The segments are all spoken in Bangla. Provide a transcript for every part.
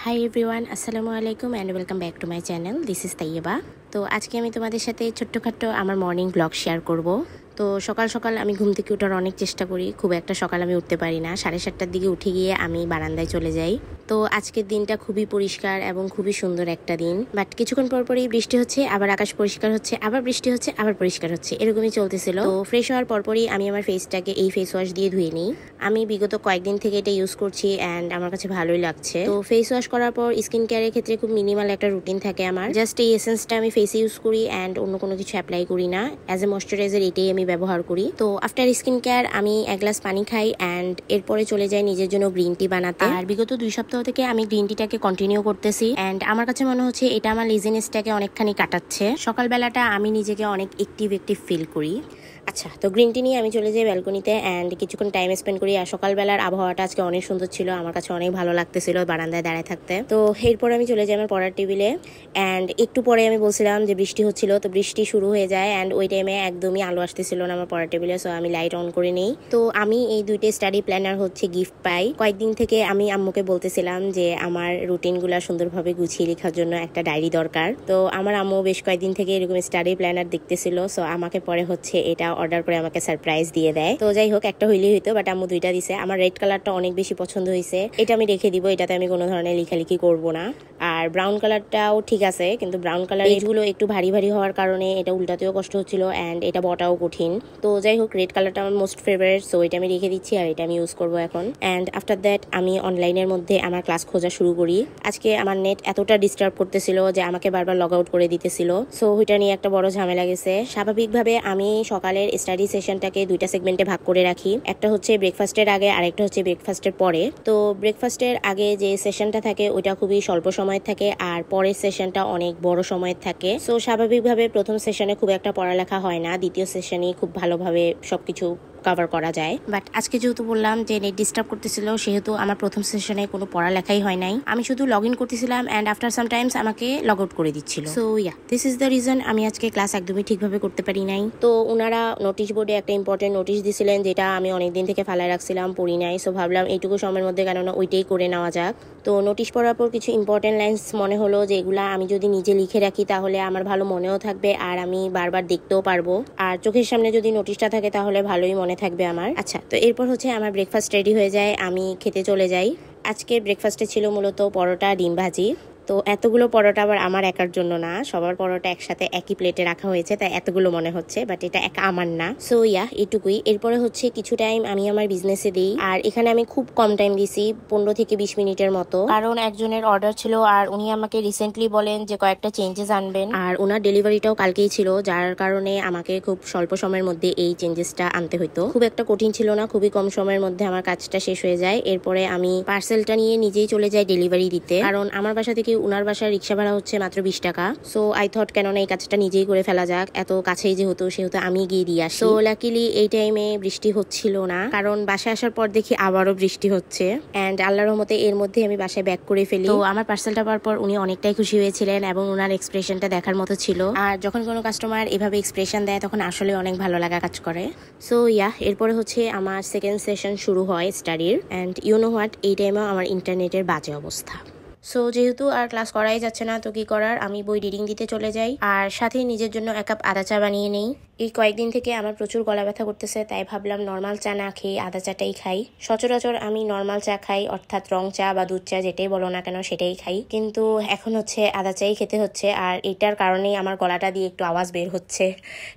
হাই এভরিওয়ান, আসসালামু আলাইকুম and welcome back to my channel. This is Taiyeba. তো আজকে আমি তোমাদের সাথে ছোট্টখাট্ট আমার মর্নিং ব্লগ শেয়ার করব। তো সকাল সকাল আমি ঘুম থেকে ওঠার অনেক চেষ্টা করি, খুব একটা সকাল আমি উঠতে পারি না। 7:30টার দিকে উঠে গিয়ে আমি বারান্দায় চলে যাই। তো আজকের দিনটা খুবই পরিষ্কার এবং খুবই সুন্দর একটা দিন, বাট কিছুক্ষণ পরপরই বৃষ্টি হচ্ছে, আবার আকাশ পরিষ্কার হচ্ছে, আবার বৃষ্টি হচ্ছে, আবার পরিষ্কার হচ্ছে, এরকমই চলতেছিল। তো ফ্রেশ হওয়ার পরপরই আমি আমার ফেসটাকে এই ফেস ওয়াশ দিয়ে ধুয়ে নিই। আমি বিগত কয়েকদিন থেকে এটা ইউজ করছি অ্যান্ড আমার কাছে ভালোই লাগছে। তো ফেস ওয়াশ করার পর স্কিন কেয়ারের ক্ষেত্রে খুব মিনিমাল একটা রুটিন থাকে আমার। জাস্ট এই এসেন্সটা আমি ফেসে ইউজ করি অ্যান্ড অন্য কোনো কিছু অ্যাপ্লাই করি না। অ্যাজ এ ময়শ্চারাইজার এটাই আমি ব্যবহার করি। তো আফটার স্কিন কেয়ার আমি এক গ্লাস পানি খাই অ্যান্ড এরপরে চলে যাই নিজের জন্য গ্রিন টি বানাতে। আর বিগত 2 সপ্তাহ থেকে আমি গ্রিন টিটাকে কন্টিনিউ করতেছি অ্যান্ড আমার কাছে মনে হচ্ছে এটা আমার লেজিনেসটাকে অনেকখানি কাটাচ্ছে। সকালবেলাটা আমি নিজেকে অনেক অ্যাক্টিভ ফিল করি। আচ্ছা, তো গ্রিন টি নিয়ে আমি চলে যাই ব্যালকনিতে অ্যান্ড কিছুক্ষণ টাইম স্পেন্ড করি। আর সকালবেলার আবহাওয়াটা আজকে অনেক সুন্দর ছিল, আমার কাছে অনেক ভালো লাগতেছিল বারান্দায় দাঁড়ায় থাকতে। তো এরপর আমি চলে যাই আমার পড়ার টেবিলে অ্যান্ড একটু পরে আমি বলছিলাম যে বৃষ্টি হচ্ছিল, তো বৃষ্টি শুরু হয়ে যায় অ্যান্ড ওই টাইমে একদমই আলো আসতেছিল না আমার পড়ার টেবিলে। সো আমি লাইট অন করে নিই। তো আমি এই 2টে স্টাডি প্ল্যানার গিফট পাই। কয়েকদিন থেকে আমি আম্মুকে বলতেছিলাম যে আমার রুটিনগুলো সুন্দরভাবে গুছিয়ে লেখার জন্য একটা ডায়েরি দরকার। তো আমার আম্মু বেশ কয়েকদিন থেকে এরকম স্টাডি প্ল্যানার দেখতেছিল। সো আমাকে পরে এটা অর্ডার করে আমাকে সারপ্রাইজ দিয়ে দেয়। তো যাই হোক, একটা হইলেই হইতো, বাট আম্মু 2টা দিছে। আমার রেড কালারটা অনেক বেশি পছন্দ হয়েছে, এটা আমি রেখে দিব, এটাতে আমি কোনো ধরনের লেখালেখি করব না। আর ব্রাউন কালারটাও ঠিক আছে, কিন্তু ব্রাউন কালার এগুলো একটু ভারী ভারী হওয়ার কারণে এটা উল্টাতেও কষ্ট হচ্ছিল অ্যান্ড এটা বটাও কঠিন। তো যাই হোক, রেড কালারটা আমার মোস্ট ফেভারিট, সো এটা আমি রেখে দিচ্ছি আর এটা আমি ইউজ করবো এখন। অ্যান্ড আফটার দ্যাট আমি অনলাইনের মধ্যে আমার ক্লাস খোঁজা শুরু করি। আজকে আমার নেট এতটা ডিস্টার্ব করতেছিল যে আমাকে বারবার লগ আউট করে দিতেছিল। সো ওইটা নিয়ে একটা বড় ঝামেলা গেছে। স্বাভাবিকভাবে আমি সকালের স্টাডি সেশনটাকে 2টা সেগমেন্টে ভাগ করে রাখি। একটা হচ্ছে ব্রেকফাস্টের আগে আর একটা হচ্ছে ব্রেকফাস্টের পরে। তো ব্রেকফাস্টের আগে যে সেশনটা থাকে ওইটা খুবই স্বল্প সময় থাকে আর পরের সেশনটা অনেক বড় সময় থাকে। সো স্বাভাবিকভাবে প্রথম সেশনে খুব একটা পড়ালেখা হয় না, দ্বিতীয় সেশনে খুব ভালোভাবে সবকিছু কভার করা যায়। বাট আজকে যেহেতু বললাম যে নেট ডিস্টার্ব করতেছিল, সেহেতু আমার প্রথম সেশনে কোনো পড়ালেখাই হয় নাই। আমি শুধু লগ ইন করতেছিলাম অ্যান্ড আফটার সাম টাইমস আমাকে লগ আউট করে দিচ্ছিল। So this is the reason আমি আজকে ক্লাস একদমই ঠিকভাবে করতে পারি নাই। তো ওনারা নোটিশ বোর্ডে একটা ইম্পর্টেন্ট নোটিশ দিছিলেন, যেটা আমি অনেকদিন থেকে ফালায় রাখছিলাম, পড়ি নাই। সো ভাবলাম এইটুকু সময়ের মধ্যে কেননা ওইটাই করে নেওয়া যাক। তো নোটিশ পড়ার পর কিছু ইম্পর্টেন্ট লাইন্স মনে হলো যে এগুলা আমি যদি নিজে লিখে রাখি তাহলে আমার ভালো মনেও থাকবে আর আমি বারবার দেখতেও পারবো। আর চোখের সামনে যদি নোটিশটা থাকে তাহলে ভালোই মনে থাকবে আমার। আচ্ছা, তো এরপর আমার ব্রেকফাস্ট রেডি হয়ে যায়, আমি খেতে চলে যাই। আজকের ব্রেকফাস্টে ছিল মূলত পরোটা, ডিম ভাজি। তো এতগুলো পরোটা আবার আমার একার জন্য না, সবার পরোটা একসাথে একই প্লেটে রাখা হয়েছে, তাই এতগুলো মনে হচ্ছে, বাট এটা একা আমার না। সো এটুকুই। এরপরে কিছু টাইম আমি আমার বিজনেসে দিই আর এখানে আমি খুব কম টাইম দিছি, 15 থেকে 20 মিনিটের মতো, কারণ একজনের অর্ডার ছিল আর উনি আমাকে রিসেন্টলি বলেন যে কয়েকটা চেঞ্জেস আনবেন আর ওনার ডেলিভারিটাও কালকেই ছিল, যার কারণে আমাকে খুব স্বল্প সময়ের মধ্যে এই চেঞ্জেসটা আনতে হতো। খুব একটা কঠিন ছিল না, খুবই কম সময়ের মধ্যে আমার কাজটা শেষ হয়ে যায়। এরপরে আমি পার্সেলটা নিয়ে নিজেই চলে যাই ডেলিভারি দিতে, কারণ আমার বাসা থেকে উনার বাসার রিক্সা ভাড়া হচ্ছে মাত্র 20 টাকা। সো আই থট কেননা এই কাজটা নিজেই করে ফেলা যাক, এত কাছেই যেহেতু সেহেতু আমি গিয়ে দিয়ে আসি। সো লাকিলি এই টাইমে বৃষ্টি হচ্ছিল না, কারণ বাসায় আসার পর দেখি আবারও বৃষ্টি হচ্ছে অ্যান্ড আল্লাহর রহমতে এর মধ্যে আমি বাসায় ব্যাক করে ফেলি। তো আমার পার্সেলটা পাওয়ার পর উনি অনেকটাই খুশি হয়েছিলেন এবং ওনার এক্সপ্রেশনটা দেখার মতো ছিল। আর যখন কোনো কাস্টমার এভাবে এক্সপ্রেশন দেয় তখন আসলে অনেক ভালো লাগা কাজ করে। সো এরপরে আমার সেকেন্ড সেশন শুরু হয় স্টাডির অ্যান্ড ইউ নো হোয়াট, এই টাইমেও আমার ইন্টারনেটের বাজে অবস্থা। সো যেহেতু আর ক্লাস করাই যাচ্ছে না, তো কি করার, আমি বই রিডিং দিতে চলে যাই আর সাথে নিজের জন্য 1 কাপ আদা চা বানিয়ে নেই। এই কয়েকদিন থেকে আমার প্রচুর গলা ব্যথা করতেছে, তাই ভাবলাম নর্মাল চা না খেয়ে আদা চাটাই খাই। সচরাচর আমি নর্মাল চা খাই, অর্থাৎ রং চা বা দুধ চা যেটাই বলো না কেন সেটাই খাই, কিন্তু এখন আদা চাই খেতে হচ্ছে আর এটার কারণেই আমার গলাটা দিয়ে একটু আওয়াজ বের হচ্ছে,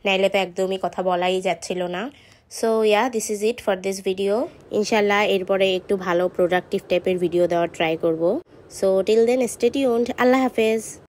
নাইলে তো একদমই কথা বলাই যাচ্ছিল না। So this is it for this video. ইনশাল্লাহ এরপরে একটু ভালো প্রোডাক্টিভ টাইপের ভিডিও দেওয়ার ট্রাই করব। So till then, stay tuned. Allah Hafiz.